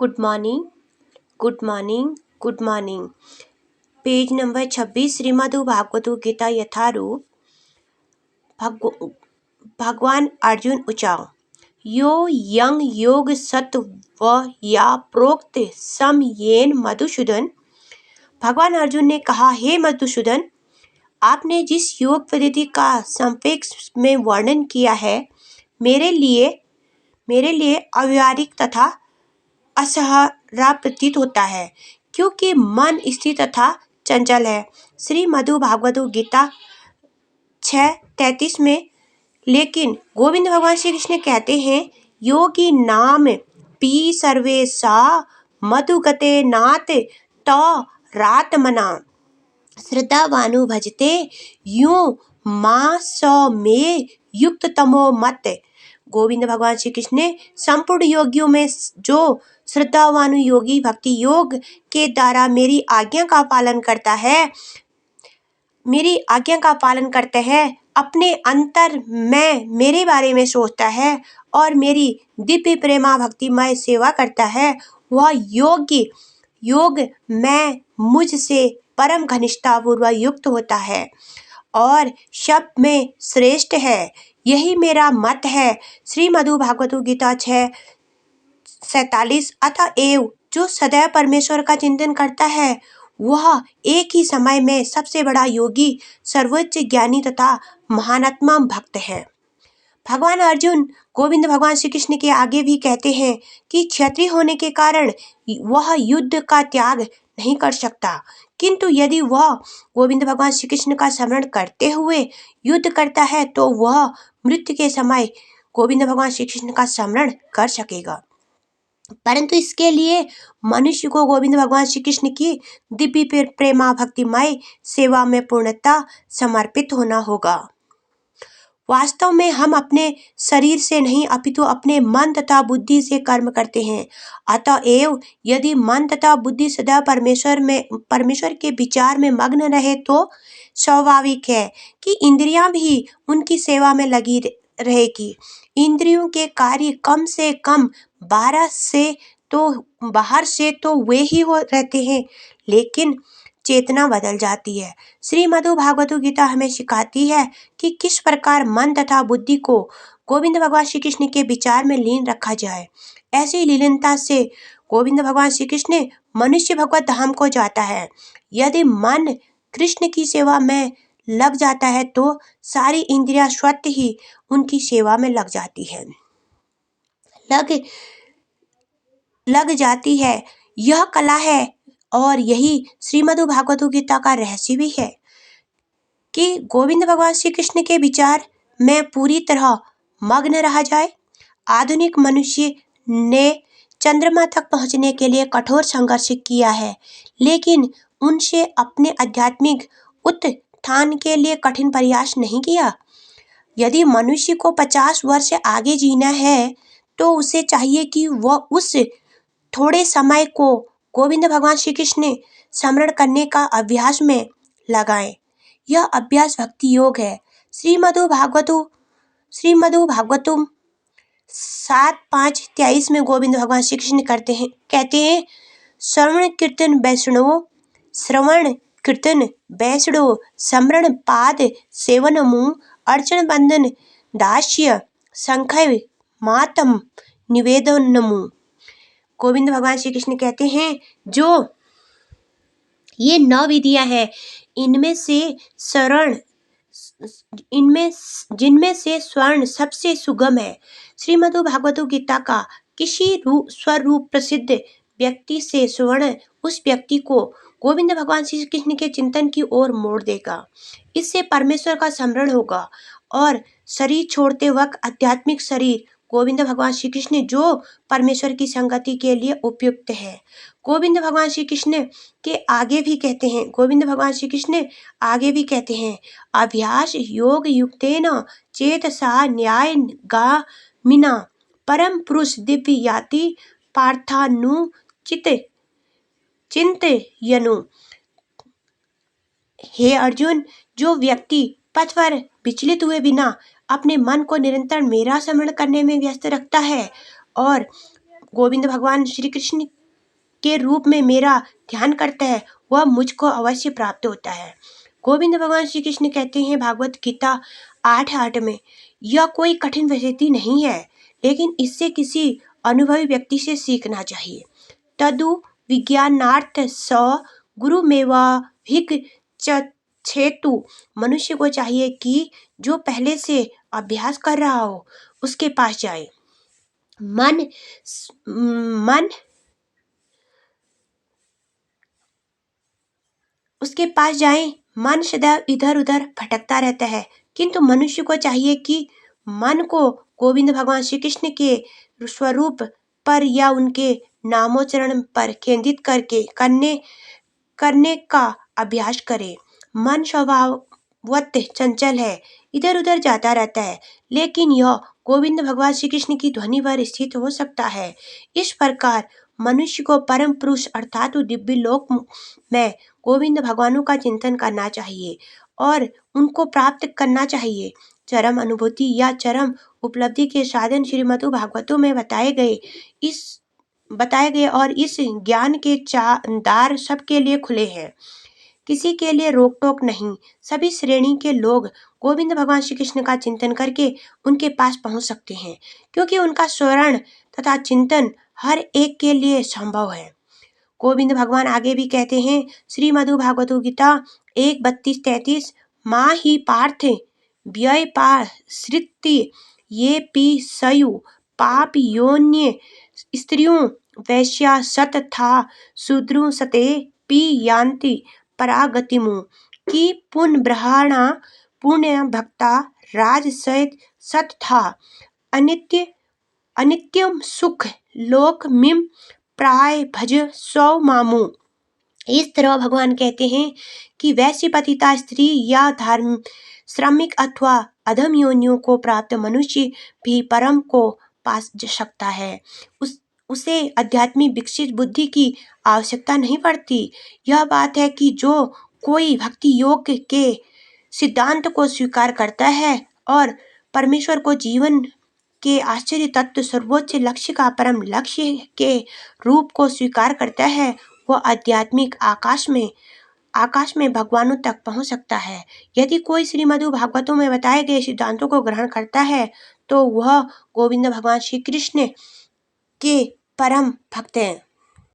Good morning, good morning, good morning. Page number 26 Shrimad Bhagavad Gita Yatharoop. भगवान अर्जुन उचाओ यो young योग सत्व व या प्रोक्त सम येन मधुसूदन। भगवान अर्जुन ने कहा, हे मधुसूदन, आपने जिस योग पद्धति का संक्षेप में वर्णन किया है मेरे लिए अव्यावहारिक तथा असहरा प्रतीत होता है, क्योंकि मन स्थिर तथा चंचल है। श्री मद्भागवत गीता 6:33 में लेकिन गोविंद भगवान श्री कृष्ण कहते हैं, योगी नाम पी सर्वेशा मधुगते नाथ तो रात मना श्रद्धावानु भजते यूं मां सौ में युक्त तमो मत। गोविंद भगवान श्री कृष्ण ने संपूर्ण योगियों में जो श्रद्धावानु योगी भक्ति योग के द्वारा मेरी आज्ञा का पालन करते हैं, अपने अंतर में मेरे बारे में सोचता है और मेरी दिव्य प्रेमा भक्तिमय सेवा करता है, वह योग में मुझसे परम घनिष्ठता पूर्वक युक्त होता है और सब में श्रेष्ठ है। यही मेरा मत है। श्री मद्भागवत गीता 6:47। अतएव जो सदैव परमेश्वर का चिंतन करता है वह एक ही समय में सबसे बड़ा योगी, सर्वोच्च ज्ञानी तथा महानात्मा भक्त है। भगवान अर्जुन गोविंद भगवान श्री कृष्ण के आगे भी कहते हैं कि क्षत्रिय होने के कारण वह युद्ध का त्याग नहीं कर सकता, किंतु यदि वह गोविंद भगवान श्री कृष्ण का स्मरण करते हुए युद्ध करता है तो वह मृत्यु के समय गोविंद भगवान श्री कृष्ण का स्मरण कर सकेगा। परंतु इसके लिए मनुष्य को गोविंद भगवान श्री कृष्ण की दिव्य प्रेमा भक्तिमय सेवा में पूर्णतः समर्पित होना होगा। वास्तव में हम अपने शरीर से नहीं अपितु अपने मन तथा बुद्धि से कर्म करते हैं। अतएव यदि मन तथा बुद्धि सदा परमेश्वर के विचार में मग्न रहे तो स्वाभाविक है कि इंद्रियां भी उनकी सेवा में लगी रहेगी। इंद्रियों के कार्य कम से कम बाहर से तो वे ही रहते हैं, लेकिन चेतना बदल जाती है। श्री मद्भागवत गीता हमें सिखाती है कि किस प्रकार मन तथा बुद्धि को गोविंद भगवान श्री कृष्ण के विचार में लीन रखा जाए। ऐसी लीनता से गोविंद भगवान श्री कृष्ण मनुष्य भगवत धाम को जाता है। यदि मन कृष्ण की सेवा में लग जाता है तो सारी इंद्रियां स्वतः ही उनकी सेवा में लग जाती है। यह कला है और यही श्रीमद्भागवत गीता का रहस्य भी है कि गोविंद भगवान श्री कृष्ण के विचार में पूरी तरह मग्न रहा जाए। आधुनिक मनुष्य ने चंद्रमा तक पहुंचने के लिए कठोर संघर्ष किया है, लेकिन उनसे अपने आध्यात्मिक उत्थान के लिए कठिन प्रयास नहीं किया। यदि मनुष्य को 50 वर्ष आगे जीना है तो उसे चाहिए कि वह उस थोड़े समय को गोविंद भगवान श्री कृष्ण स्मरण करने का अभ्यास में लगाएं। यह अभ्यास भक्ति योग है। श्रीमद्भागवतम 7:5-23 में गोविंद भगवान श्री कृष्ण कहते हैं, श्रवण कीर्तन वैष्णव स्मरण पाद सेवनमु अर्चन बंदन दास्य संखय मातम निवेदनमु। गोविंद भगवान श्री कृष्ण कहते हैं, जो ये 9 विधियां हैं, जिनमें से स्वर्ण सबसे सुगम है। श्रीमद्भागवत गीता का किसी स्वरूप प्रसिद्ध व्यक्ति से स्वर्ण उस व्यक्ति को गोविंद भगवान श्री कृष्ण के चिंतन की ओर मोड़ देगा। इससे परमेश्वर का स्मरण होगा और शरीर छोड़ते वक्त आध्यात्मिक शरीर गोविंद भगवान श्री कृष्ण जो परमेश्वर की संगति के लिए उपयुक्त है। गोविंद भगवान श्री कृष्ण आगे भी कहते हैं, अभ्यास योग युक्तेन चेतसा न्याय गामिना परम पुरुष दिव्य याति पार्थानु चिंतयनु। हे अर्जुन, जो व्यक्ति पथ पर विचलित हुए बिना अपने मन को निरंतर मेरा स्मरण करने में व्यस्त रखता है और गोविंद भगवान श्री कृष्ण के रूप में मेरा ध्यान करता है वह मुझको अवश्य प्राप्त होता है। गोविंद भगवान श्री कृष्ण कहते हैं भागवत गीता 8:8 में, यह कोई कठिन विषय नहीं है, लेकिन इससे किसी अनुभवी व्यक्ति से सीखना चाहिए। तदु विज्ञानार्थ स गुरुमेवाभिगच्छेतु। मनुष्य को चाहिए कि जो पहले से अभ्यास कर रहा हो उसके पास जाए। मन उसके पास जाए। मन सदैव इधर उधर भटकता रहता है, किंतु मनुष्य को चाहिए कि मन को गोविंद भगवान श्री कृष्ण के स्वरूप पर या उनके नामोच्चारण पर केंद्रित करने का अभ्यास करे। मन स्वभावतः चंचल है, इधर उधर जाता रहता है, लेकिन यह गोविंद भगवान श्री कृष्ण की ध्वनि पर स्थित हो सकता है। इस प्रकार मनुष्य को परम पुरुष अर्थात दिव्य लोक में गोविंद भगवानों का चिंतन करना चाहिए और उनको प्राप्त करना चाहिए। चरम अनुभूति या चरम उपलब्धि के साधन श्रीमद् भागवतों में बताए गए और इस ज्ञान के द्वार सबके लिए खुले हैं। किसी के लिए रोक टोक नहीं। सभी श्रेणी के लोग गोविंद भगवान श्री कृष्ण का चिंतन करके उनके पास पहुंच सकते हैं, क्योंकि उनका स्मरण तथा चिंतन हर एक के लिए संभव है। गोविंद भगवान आगे भी कहते हैं, श्रीमद् भागवत गीता 1:32-33, माँ ही पार्थ व्यय पाश्रित्य ये पी सयु पाप योन्य स्त्रियों वैश्या सत था शूद्रो सते पी यान्ति परागतिमु की पुन ब्रहाणा पुण्य भक्ता राजसहित सत था अनित्यम सुख लोक मिम प्राय भज सौ मामू। इस तरह भगवान कहते हैं कि वैश्य पतिता स्त्री या धर्म श्रमिक अथवा अधम योनियों को प्राप्त मनुष्य भी परम को पा सकता है। उसे आध्यात्मिक विकसित बुद्धि की आवश्यकता नहीं पड़ती। यह बात है कि जो कोई भक्ति योग के सिद्धांत को स्वीकार करता है और परमेश्वर को जीवन के आश्चर्य तत्व सर्वोच्च लक्ष्य का परम लक्ष्य के रूप को स्वीकार करता है, वह आध्यात्मिक आकाश में भगवानों तक पहुंच सकता है। यदि कोई श्रीमद् भागवतों में बताए गए सिद्धांतों को ग्रहण करता है तो वह गोविंद भगवान श्री कृष्ण के परम भक्त हैं।